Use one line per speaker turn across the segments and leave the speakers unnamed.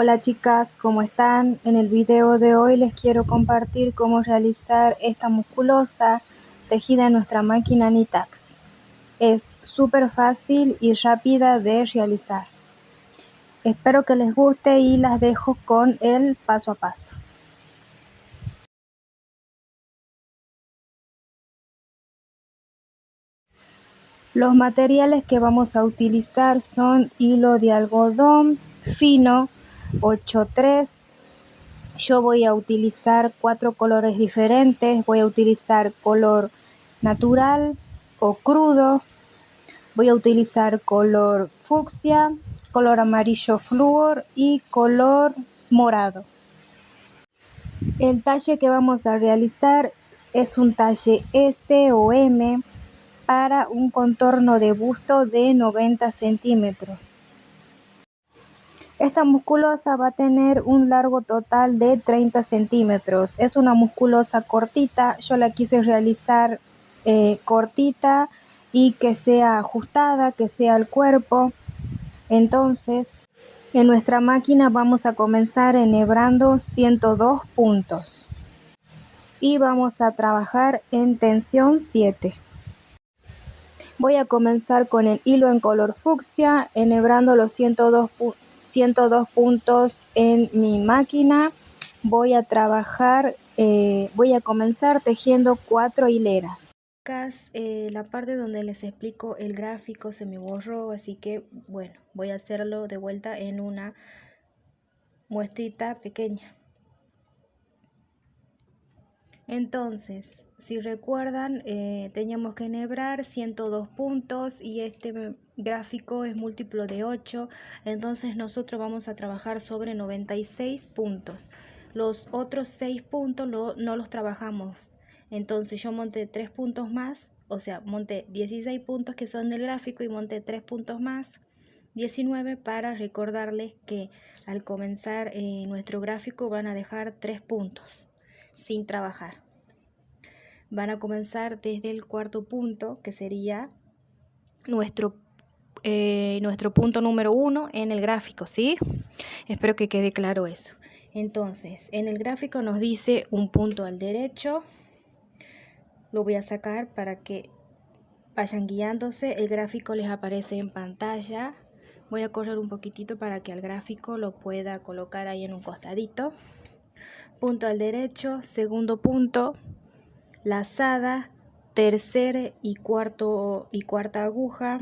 Hola chicas, ¿cómo están? En el video de hoy les quiero compartir cómo realizar esta musculosa tejida en nuestra máquina Nitax. Es súper fácil y rápida de realizar. Espero que les guste y las dejo con el paso a paso. Los materiales que vamos a utilizar son hilo de algodón fino 8-3. Yo voy a utilizar 4 colores diferentes. Voy a utilizar color natural o crudo. Voy a utilizar color fucsia, color amarillo flúor y color morado. El talle que vamos a realizar es un talle S o M para un contorno de busto de 90 centímetros. Esta musculosa va a tener un largo total de 30 centímetros. Es una musculosa cortita. Yo la quise realizar cortita y que sea ajustada, que sea el cuerpo. Entonces, en nuestra máquina vamos a comenzar enhebrando 102 puntos. Y vamos a trabajar en tensión 7. Voy a comenzar con el hilo en color fucsia, enhebrando los 102 puntos en mi máquina. Voy a comenzar tejiendo 4 hileras. La parte donde les explico el gráfico se me borró, así que bueno, voy a hacerlo de vuelta en una muestrita pequeña. Entonces, si recuerdan, teníamos que enhebrar 102 puntos y este gráfico es múltiplo de 8, entonces nosotros vamos a trabajar sobre 96 puntos. Los otros 6 puntos no los trabajamos, entonces yo monté 3 puntos más, o sea, monté 16 puntos que son del gráfico y monté 3 puntos más, 19, para recordarles que al comenzar nuestro gráfico van a dejar 3 puntos sin trabajar. Van a comenzar desde el cuarto punto, que sería nuestro punto número 1 en el gráfico, ¿sí? Espero que quede claro eso. Entonces, en el gráfico nos dice un punto al derecho. Lo voy a sacar para que vayan guiándose. El gráfico les aparece en pantalla. Voy a correr un poquitito para que al gráfico lo pueda colocar ahí en un costadito. Punto al derecho, segundo punto, lazada, tercera y cuarta aguja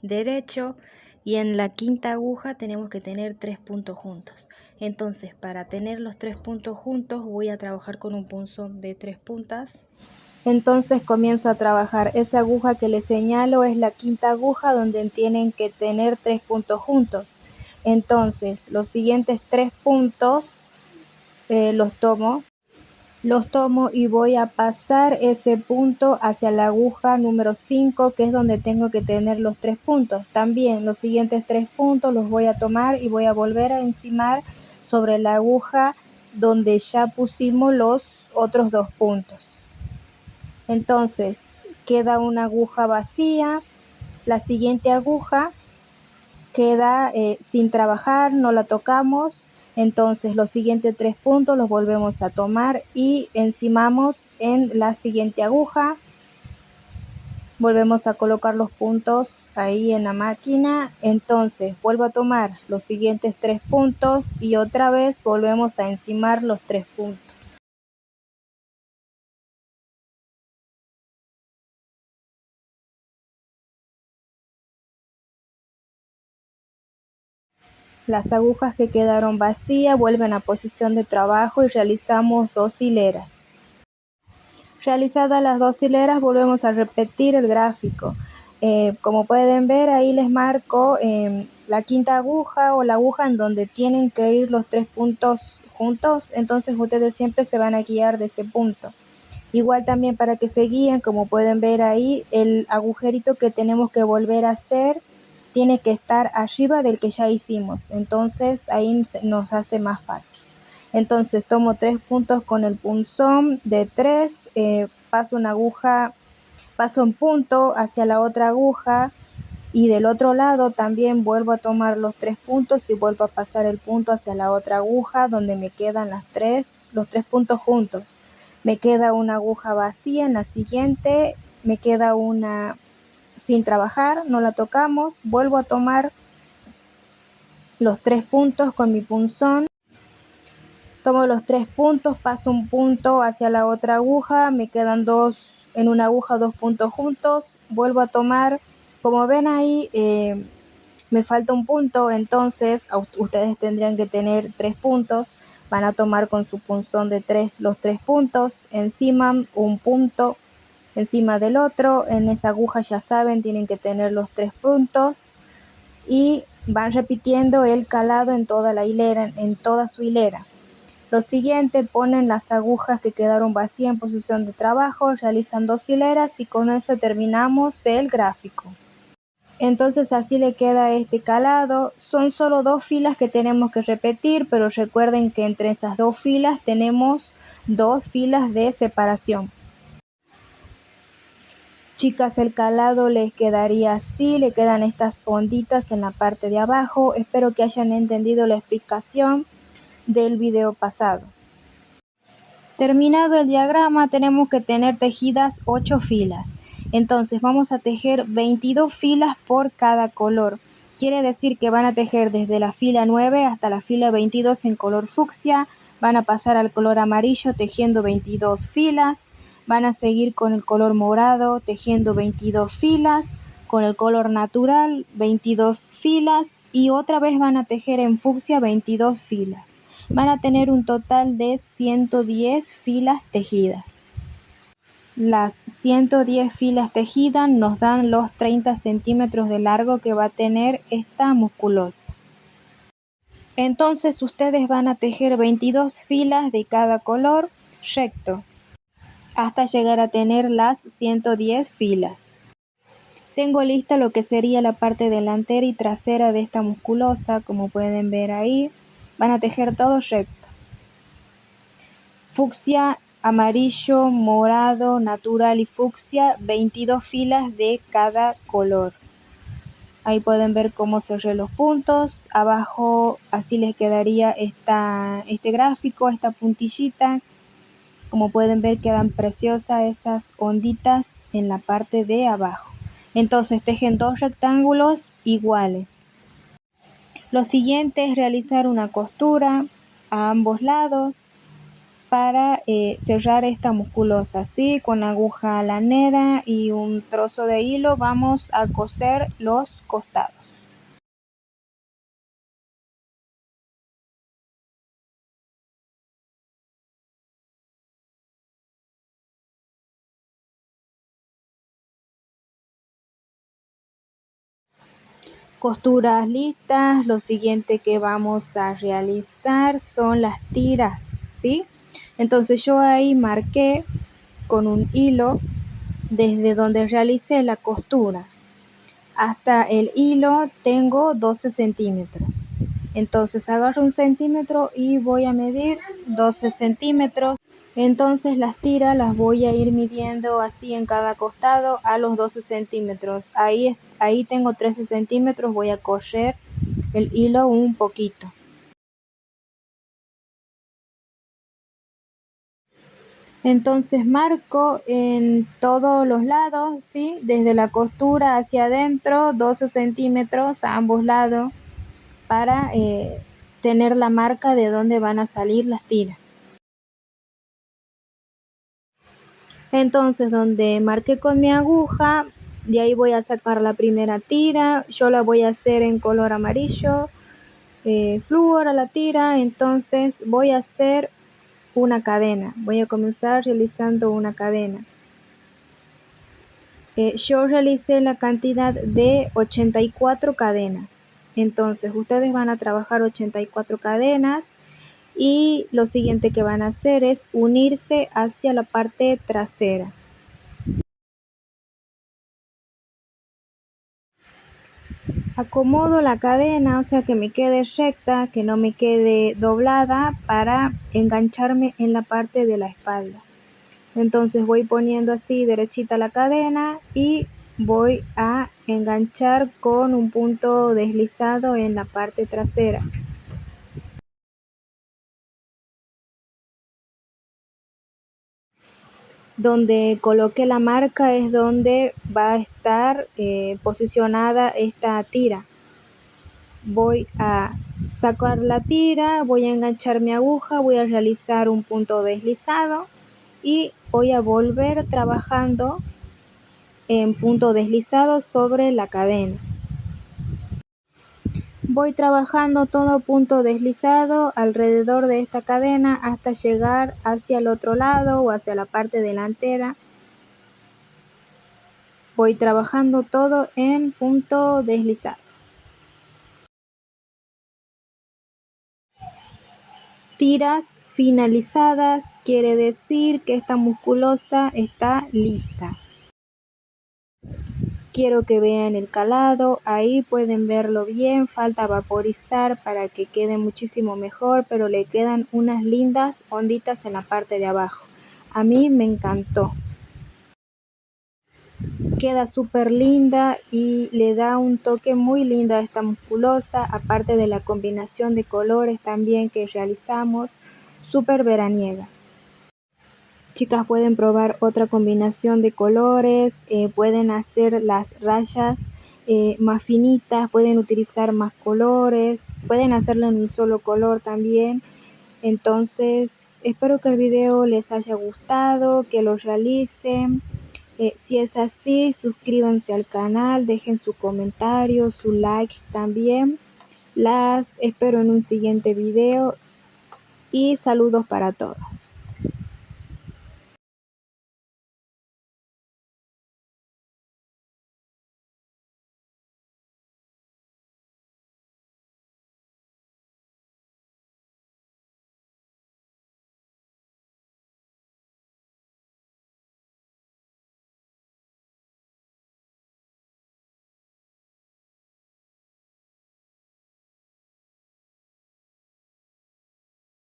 derecho, y en la quinta aguja tenemos que tener 3 puntos juntos. Entonces, para tener los 3 puntos juntos voy a trabajar con un punzón de 3 puntas. Entonces comienzo a trabajar. Esa aguja que les señalo es la quinta aguja donde tienen que tener 3 puntos juntos. Entonces los siguientes 3 puntos los tomo y voy a pasar ese punto hacia la aguja número 5, que es donde tengo que tener los 3 puntos. También los siguientes 3 puntos los voy a tomar y voy a volver a encimar sobre la aguja donde ya pusimos los otros 2 puntos. Entonces queda una aguja vacía. La siguiente aguja queda sin trabajar, no la tocamos. Entonces los siguientes 3 puntos los volvemos a tomar y encimamos en la siguiente aguja. Volvemos a colocar los puntos ahí en la máquina. Entonces vuelvo a tomar los siguientes 3 puntos y otra vez volvemos a encimar los 3 puntos. Las agujas que quedaron vacías vuelven a posición de trabajo y realizamos 2 hileras. Realizadas las 2 hileras, volvemos a repetir el gráfico. Como pueden ver, ahí les marco la quinta aguja o la aguja en donde tienen que ir los 3 puntos juntos. Entonces ustedes siempre se van a guiar de ese punto. Igual también para que se guíen, como pueden ver ahí, el agujerito que tenemos que volver a hacer tiene que estar arriba del que ya hicimos. Entonces ahí nos hace más fácil. Entonces tomo 3 puntos con el punzón de 3, paso un punto hacia la otra aguja, Y del otro lado también vuelvo a tomar los 3 puntos y vuelvo a pasar el punto hacia la otra aguja donde me quedan los 3 puntos juntos. Me queda una aguja vacía en la siguiente, me queda una sin trabajar, no la tocamos, vuelvo a tomar los 3 puntos con mi punzón. Tomo los 3 puntos, paso un punto hacia la otra aguja, me quedan en una aguja 2 puntos juntos, vuelvo a tomar, como ven ahí me falta un punto, entonces ustedes tendrían que tener 3 puntos, van a tomar con su punzón de 3 los 3 puntos, encima un punto encima del otro, en esa aguja ya saben tienen que tener los 3 puntos y van repitiendo el calado en toda la hilera, en toda su hilera. Lo siguiente, ponen las agujas que quedaron vacías en posición de trabajo, realizan 2 hileras y con eso terminamos el gráfico. Entonces así le queda este calado. Son solo 2 filas que tenemos que repetir, pero recuerden que entre esas 2 filas tenemos 2 filas de separación. Chicas, el calado les quedaría así, le quedan estas onditas en la parte de abajo. Espero que hayan entendido la explicación del video pasado. Terminado el diagrama tenemos que tener tejidas 8 filas. Entonces vamos a tejer 22 filas por cada color. Quiere decir que van a tejer desde la fila 9 hasta la fila 22 en color fucsia. Van a pasar al color amarillo tejiendo 22 filas. Van a seguir con el color morado tejiendo 22 filas. Con el color natural 22 filas. Y otra vez van a tejer en fucsia 22 filas. Van a tener un total de 110 filas tejidas. Las 110 filas tejidas nos dan los 30 centímetros de largo que va a tener esta musculosa. Entonces ustedes van a tejer 22 filas de cada color recto hasta llegar a tener las 110 filas. Tengo lista lo que sería la parte delantera y trasera de esta musculosa, como pueden ver ahí. Van a tejer todo recto. Fucsia, amarillo, morado, natural y fucsia, 22 filas de cada color. Ahí pueden ver cómo cerré los puntos. Abajo así les quedaría este gráfico, esta puntillita. Como pueden ver quedan preciosas esas onditas en la parte de abajo. Entonces tejen 2 rectángulos iguales. Lo siguiente es realizar una costura a ambos lados para cerrar esta musculosa. Así con la aguja lanera y un trozo de hilo vamos a coser los costados. Costuras listas, lo siguiente que vamos a realizar son las tiras, ¿sí? Entonces yo ahí marqué con un hilo desde donde realicé la costura hasta el hilo tengo 12 centímetros. Entonces agarro 1 centímetro y voy a medir 12 centímetros. Entonces las tiras las voy a ir midiendo así en cada costado a los 12 centímetros. Ahí tengo 13 centímetros, voy a correr el hilo un poquito. Entonces marco en todos los lados, ¿sí? Desde la costura hacia adentro, 12 centímetros a ambos lados para tener la marca de dónde van a salir las tiras. Entonces donde marqué con mi aguja, de ahí voy a sacar la primera tira. Yo la voy a hacer en color amarillo, flúor a la tira. Entonces voy a hacer una cadena. Voy a comenzar realizando una cadena. Yo realicé la cantidad de 84 cadenas. Entonces ustedes van a trabajar 84 cadenas. Y lo siguiente que van a hacer es unirse hacia la parte trasera. Acomodo la cadena, o sea que me quede recta, que no me quede doblada para engancharme en la parte de la espalda. Entonces voy poniendo así derechita la cadena y voy a enganchar con un punto deslizado en la parte trasera. Donde coloque la marca es donde va a estar posicionada esta tira. Voy a sacar la tira, voy a enganchar mi aguja, voy a realizar un punto deslizado y voy a volver trabajando en punto deslizado sobre la cadena. Voy trabajando todo punto deslizado alrededor de esta cadena hasta llegar hacia el otro lado o hacia la parte delantera. Voy trabajando todo en punto deslizado. Tiras finalizadas quiere decir que esta musculosa está lista. Quiero que vean el calado, ahí pueden verlo bien, falta vaporizar para que quede muchísimo mejor, pero le quedan unas lindas onditas en la parte de abajo. A mí me encantó. Queda súper linda y le da un toque muy lindo a esta musculosa, aparte de la combinación de colores también que realizamos, súper veraniega. Chicas, pueden probar otra combinación de colores, pueden hacer las rayas más finitas, pueden utilizar más colores, pueden hacerlo en un solo color también. Entonces, espero que el video les haya gustado, que lo realicen. Si es así, suscríbanse al canal, dejen su comentario, su like también. Las espero en un siguiente video y saludos para todas.